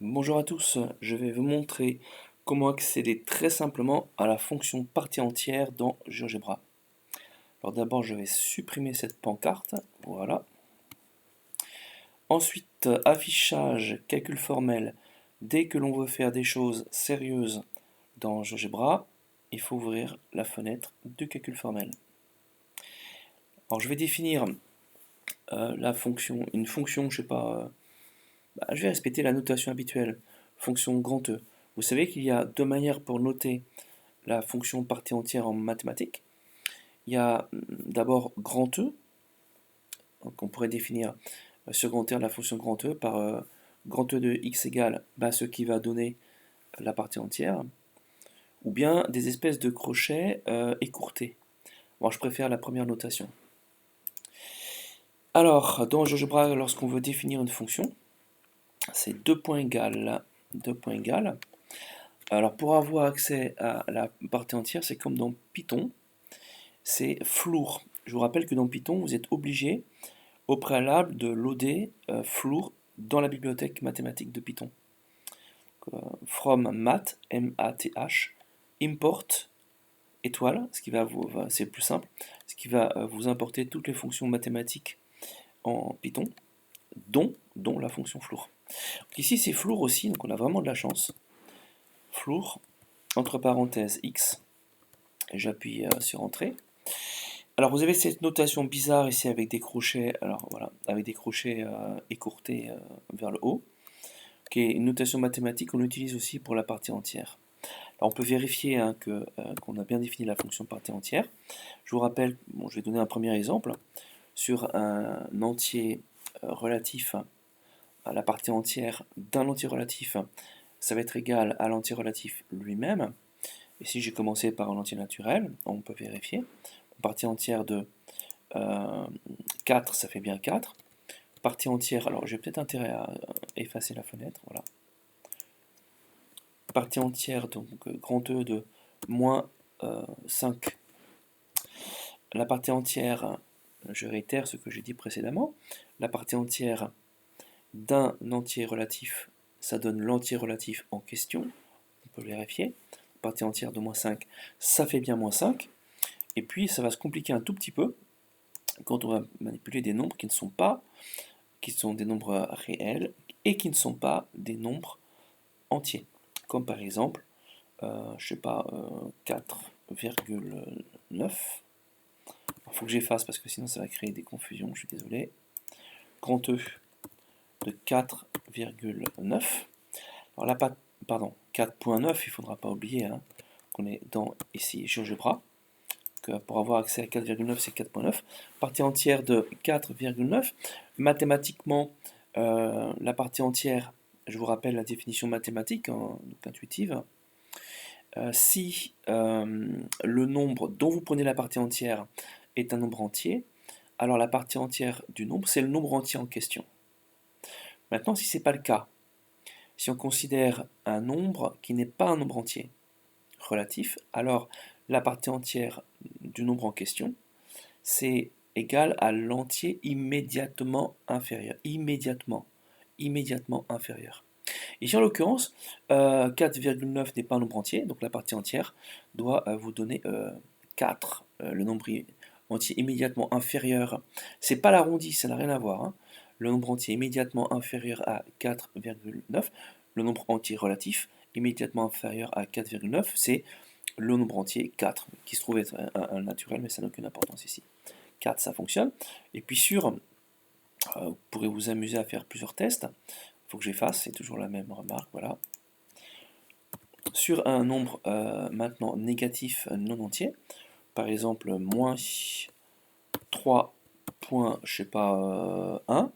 Bonjour à tous, je vais vous montrer comment accéder très simplement à la fonction partie entière dans GeoGebra. Alors d'abord je vais supprimer cette pancarte, voilà. Ensuite, affichage, calcul formel. Dès que l'on veut faire des choses sérieuses dans GeoGebra, il faut ouvrir la fenêtre de calcul formel. Alors je vais définir une fonction, je sais pas, je vais respecter la notation habituelle, fonction grand E. Vous savez qu'il y a deux manières pour noter la fonction partie entière en mathématiques. Il y a d'abord grand E, donc on pourrait définir sur grand R la fonction grand E par grand E de x égale ce qui va donner la partie entière, ou bien des espèces de crochets écourtés. Moi je préfère la première notation. Alors, dans GeoGebra, lorsqu'on veut définir une fonction, c'est deux points égales. Alors, pour avoir accès à la partie entière, c'est comme dans Python, c'est floor. Je vous rappelle que dans Python, vous êtes obligé au préalable de loader floor dans la bibliothèque mathématique de Python. From math, M-A-T-H, import, étoile, c'est plus simple, ce qui va vous importer toutes les fonctions mathématiques en Python, dont la fonction floor. Donc ici c'est floor aussi, donc on a vraiment de la chance. Floor, entre parenthèses x, j'appuie sur entrée. Alors vous avez cette notation bizarre ici avec des crochets, alors voilà, avec des crochets écourtés vers le haut, qui est une notation mathématique qu'on utilise aussi pour la partie entière. Alors on peut vérifier qu'on a bien défini la fonction partie entière. Je vous rappelle, je vais donner un premier exemple, sur un entier relatif à la partie entière d'un entier relatif, ça va être égal à l'entier relatif lui-même. Et si j'ai commencé par un entier naturel, on peut vérifier. Partie entière de 4, ça fait bien 4. Partie entière, alors j'ai peut-être intérêt à effacer la fenêtre, voilà. Partie entière, donc grand E de moins 5. La partie entière, je réitère ce que j'ai dit précédemment, la partie entière d'un entier relatif, ça donne l'entier relatif en question, on peut vérifier. Partie entière de moins 5, ça fait bien moins 5. Et puis ça va se compliquer un tout petit peu quand on va manipuler des nombres qui sont des nombres réels et qui ne sont pas des nombres entiers. Comme par exemple, je sais pas, 4,9. Il faut que j'efface parce que sinon ça va créer des confusions, je suis désolé. Grand E de 4,9. Alors là, pardon, 4,9, il ne faudra pas oublier qu'on est dans ici GeoGebra. Pour avoir accès à 4,9, c'est 4,9. Partie entière de 4,9. Mathématiquement, la partie entière, je vous rappelle la définition mathématique, donc intuitive. Si le nombre dont vous prenez la partie entière est un nombre entier, alors la partie entière du nombre, c'est le nombre entier en question. Maintenant, si ce n'est pas le cas, si on considère un nombre qui n'est pas un nombre entier relatif, alors la partie entière du nombre en question, c'est égal à l'entier immédiatement inférieur. Immédiatement inférieur. Ici, en l'occurrence, 4,9 n'est pas un nombre entier, donc la partie entière doit vous donner 4. Le nombre entier immédiatement inférieur, c'est pas l'arrondi, ça n'a rien à voir. Le nombre entier immédiatement inférieur à 4,9, le nombre entier relatif immédiatement inférieur à 4,9, c'est le nombre entier 4, qui se trouve être un naturel, mais ça n'a aucune importance ici. 4, ça fonctionne. Et puis vous pourrez vous amuser à faire plusieurs tests. Il faut que j'efface, c'est toujours la même remarque, voilà. Sur un nombre maintenant négatif non entier, par exemple moins 3 points, je sais pas, 1.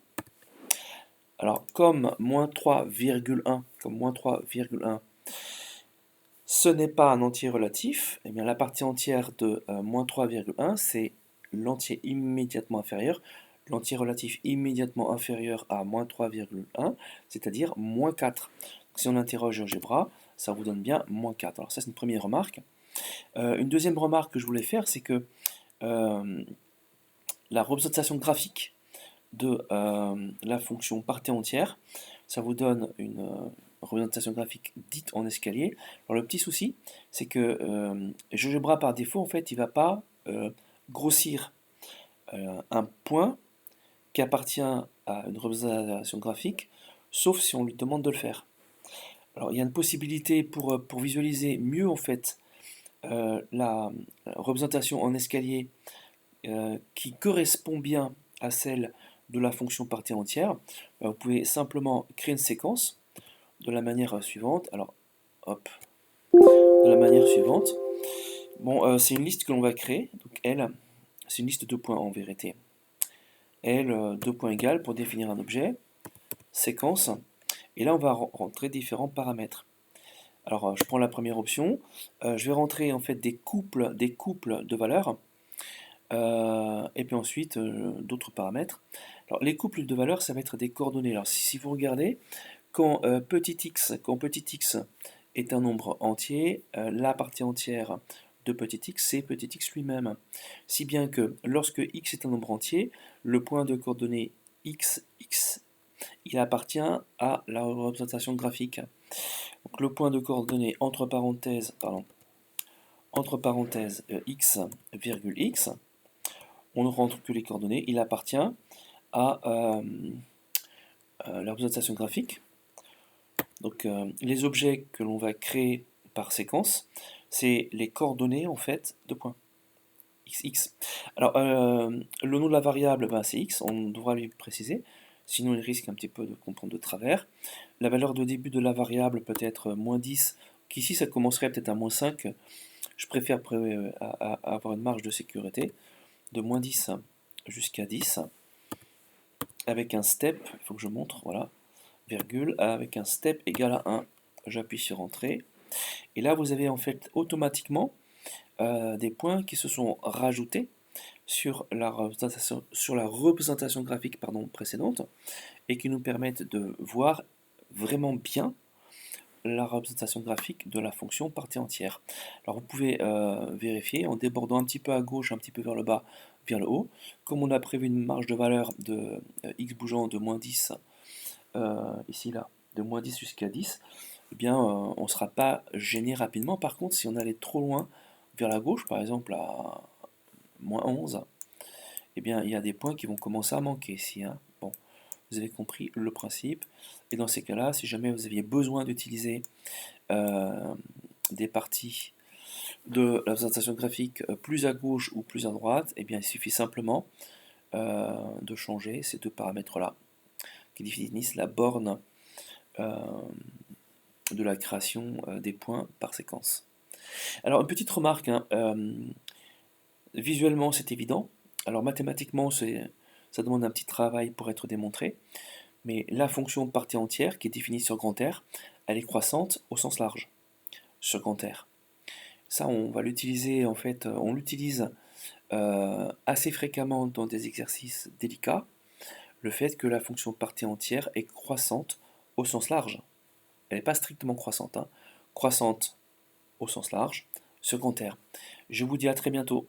Alors comme moins 3,1, ce n'est pas un entier relatif, et bien la partie entière de moins 3,1, c'est l'entier immédiatement inférieur, l'entier relatif immédiatement inférieur à moins 3,1, c'est-à-dire moins 4. Si on interroge GeoGebra, ça vous donne bien moins 4. Alors ça c'est une première remarque. Une deuxième remarque que je voulais faire, c'est que la représentation graphique de la fonction partie entière, ça vous donne représentation graphique dite en escalier. Alors le petit souci, c'est que GeoGebra par défaut, en fait, il ne va pas grossir un point qui appartient à une représentation graphique, sauf si on lui demande de le faire. Alors il y a une possibilité pour visualiser mieux en fait la représentation en escalier qui correspond bien à celle de la fonction partie entière. Vous pouvez simplement créer une séquence de la manière suivante. Alors, hop, de la manière suivante. Bon, c'est une liste que l'on va créer. Donc L, c'est une liste de points en vérité. L, deux points égales pour définir un objet. Séquence. Et là, on va rentrer différents paramètres. Alors, je prends la première option. Je vais rentrer en fait des couples de valeurs. Et puis ensuite, d'autres paramètres. Alors, les couples de valeurs, ça va être des coordonnées. Alors, si vous regardez, quand petit x est un nombre entier, la partie entière de petit x, c'est petit x lui-même. Si bien que lorsque x est un nombre entier, le point de coordonnées x, il appartient à la représentation graphique. Donc le point de coordonnées entre parenthèses, x, virgule x, on ne rentre que les coordonnées, il appartient à la représentation graphique. Donc les objets que l'on va créer par séquence, c'est les coordonnées en fait de points. XX. Alors le nom de la variable, ben, c'est x, on devra lui préciser, sinon il risque un petit peu de comprendre de travers. La valeur de début de la variable peut être moins 10, qu'ici ça commencerait peut-être à moins 5. Je préfère avoir une marge de sécurité de moins 10 jusqu'à 10, avec un step, il faut que je montre, voilà, virgule, avec un step égal à 1. J'appuie sur Entrée. Et là, vous avez en fait automatiquement des points qui se sont rajoutés sur la représentation graphique précédente et qui nous permettent de voir vraiment bien la représentation graphique de la fonction partie entière. Alors vous pouvez vérifier en débordant un petit peu à gauche, un petit peu vers le bas, vers le haut. Comme on a prévu une marge de valeur de x bougeant de moins 10, ici là, de moins 10 jusqu'à 10, eh bien on ne sera pas gêné rapidement. Par contre, si on allait trop loin vers la gauche, par exemple à moins 11, eh bien il y a des points qui vont commencer à manquer ici. Hein. Bon, vous avez compris le principe. Et dans ces cas-là, si jamais vous aviez besoin d'utiliser des parties de la présentation graphique plus à gauche ou plus à droite, eh bien il suffit simplement de changer ces deux paramètres-là qui définissent la borne de la création des points par séquence. Alors une petite remarque, hein, visuellement c'est évident, alors mathématiquement ça demande un petit travail pour être démontré, mais la fonction partie entière qui est définie sur grand R, elle est croissante au sens large, sur grand R. Ça on va l'utiliser en fait, on l'utilise assez fréquemment dans des exercices délicats, le fait que la fonction partie entière est croissante au sens large. Elle n'est pas strictement croissante, hein. Croissante au sens large, sur grand R. Je vous dis à très bientôt.